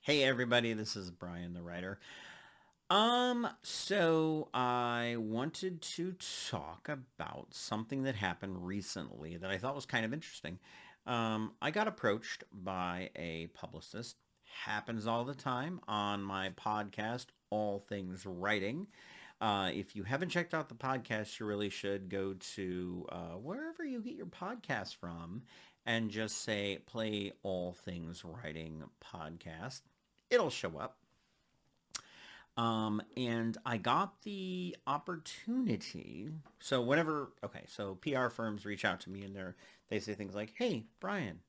Hey everybody, this is Brian the writer. So I wanted to talk about something that happened recently that I thought was kind of interesting. I got approached by a publicist. Happens all the time on my podcast, All Things Writing. If you haven't checked out the podcast, you really should go to wherever you get your podcast from and just say play All Things Writing podcast. It'll show up. And I got the opportunity. So whenever, okay, so PR firms reach out to me and they say things like, "Hey, Brian,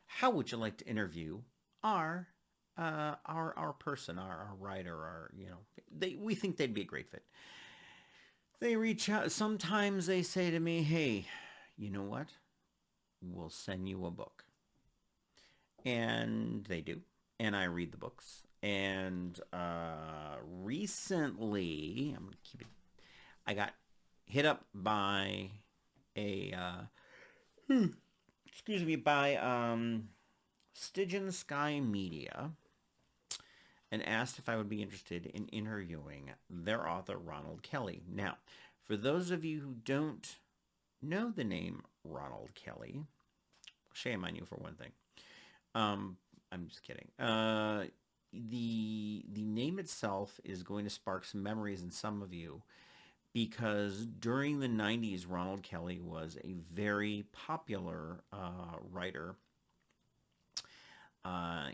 how would you like to interview our our person, our writer, we think they'd be a great fit." They reach out. Sometimes they say to me, "Hey, you know what? We'll send you a book." And they do. And I read the books. And recently, I'm gonna keep it. I got hit up by a excuse me by Stygian Sky Media and asked if I would be interested in interviewing their author Ronald Kelly. Now, for those of you who don't know the name Ronald Kelly, shame on you for one thing. Um, I'm just kidding. The name itself is going to spark some memories in some of you because during the 90s, Ronald Kelly was a very popular writer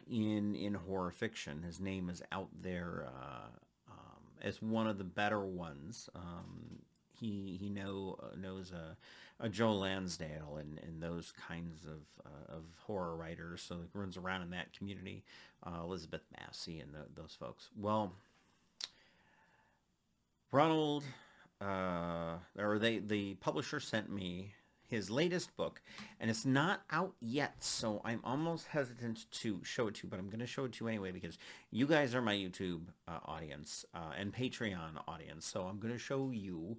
in horror fiction. His name is out there as one of the better ones. He knows a Joe Lansdale and those kinds of horror writers. So he runs around in that community. Elizabeth Massey and those folks. Well, Ronald, or the publisher sent me his latest book, and it's not out yet, so I'm almost hesitant to show it to you, but I'm going to show it to you anyway because you guys are my YouTube audience and Patreon audience, so I'm going to show you.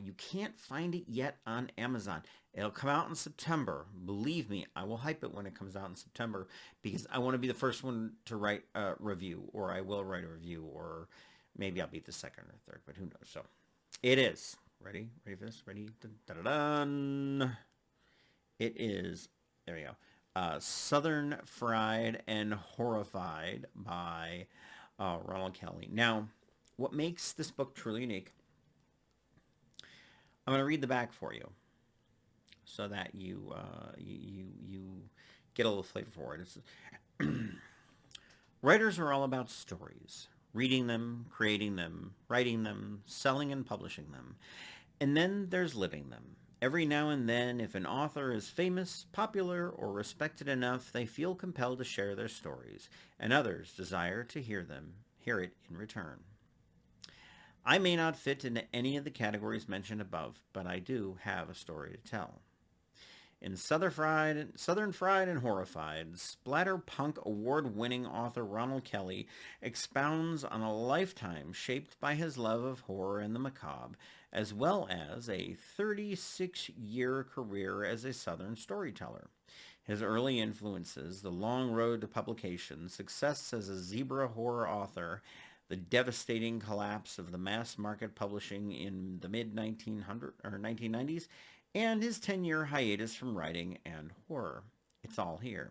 You can't find it yet on Amazon. It'll come out in September. Believe me, I will hype it when it comes out in September because I want to be the first one to write a review, or I will write a review, or maybe I'll be the second or third, but who knows. So it is. Ready? Ready for this? Ready? Dun, dun, dun, dun. It is. There we go. Southern Fried and Horrified by Ronald Kelly. Now, what makes this book truly unique? I'm going to read the back for you so that you get a little flavor for it. It's, writers are all about stories, reading them, creating them, writing them, selling and publishing them. And then there's living them. Every now and then, if an author is famous, popular, or respected enough, they feel compelled to share their stories, and others desire to hear it in return. I may not fit into any of the categories mentioned above, but I do have a story to tell. In Southern Fried and Horrified, splatterpunk award-winning author Ronald Kelly expounds on a lifetime shaped by his love of horror and the macabre, as well as a 36-year career as a Southern storyteller. His early influences, the long road to publication, success as a zebra horror author, the devastating collapse of the mass market publishing in the mid 1990s, and his 10-year hiatus from writing and horror. It's all here.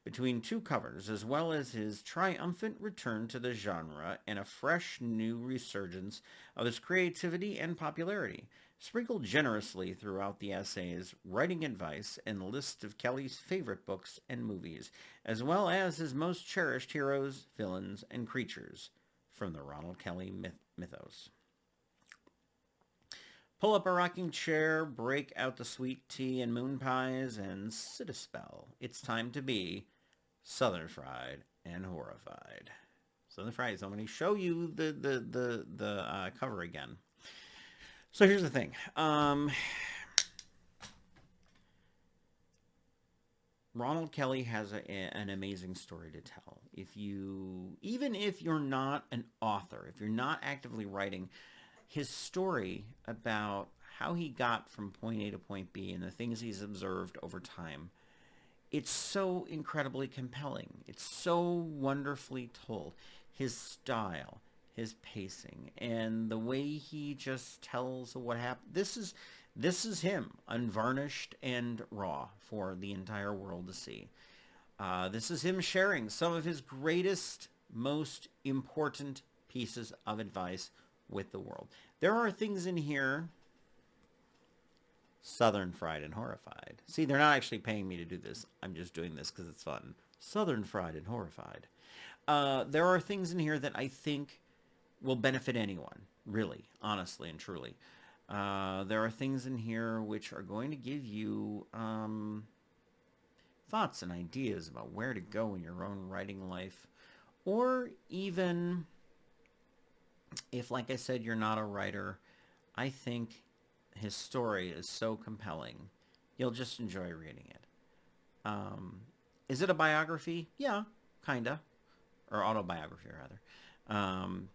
Between two covers, as well as his triumphant return to the genre and a fresh new resurgence of his creativity and popularity, sprinkled generously throughout the essays, writing advice, and list of Kelly's favorite books and movies, as well as his most cherished heroes, villains, and creatures from the Ronald Kelly mythos. Pull up a rocking chair, break out the sweet tea and moon pies, and sit a spell. It's time to be Southern Fried and Horrified. Southern Fried. So I'm going to show you the cover again. So here's the thing. Ronald Kelly has an amazing story to tell. Even if you're not an author, if you're not actively writing, his story about how he got from point A to point B and the things he's observed over time It's so incredibly compelling. It's so wonderfully told. His style, his pacing, and the way he just tells what happened. This is him, unvarnished and raw for the entire world to see. This is him sharing some of his greatest, most important pieces of advice with the world. There are things in here. Southern Fried and Horrified. See, they're not actually paying me to do this. I'm just doing this because it's fun. Southern Fried and Horrified. There are things in here that I think will benefit anyone, really, honestly and truly. There are things in here which are going to give you thoughts and ideas about where to go in your own writing life. Or even if, like I said, you're not a writer, I think his story is so compelling, you'll just enjoy reading it. Um, is it a biography? Yeah, kinda, or autobiography rather. Um,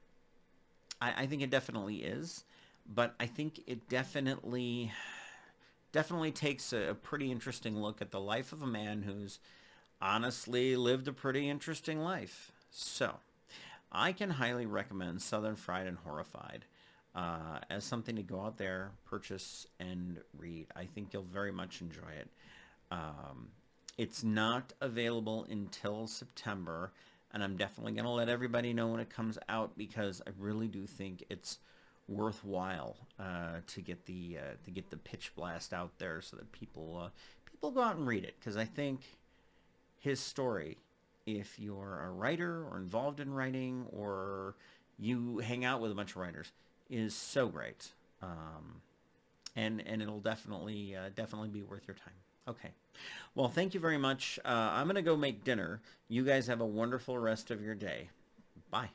I think it definitely is, but I think it definitely takes a pretty interesting look at the life of a man who's honestly lived a pretty interesting life. So, I can highly recommend Southern Fried and Horrified as something to go out there, purchase, and read. I think you'll very much enjoy it. Um, it's not available until September, and I'm definitely going to let everybody know when it comes out because I really do think it's worthwhile to get the pitch blast out there so that people go out and read it because I think his story, if you're a writer or involved in writing or you hang out with a bunch of writers, is so great. And it'll definitely be worth your time. Okay. Well, thank you very much. I'm going to go make dinner. You guys have a wonderful rest of your day. Bye.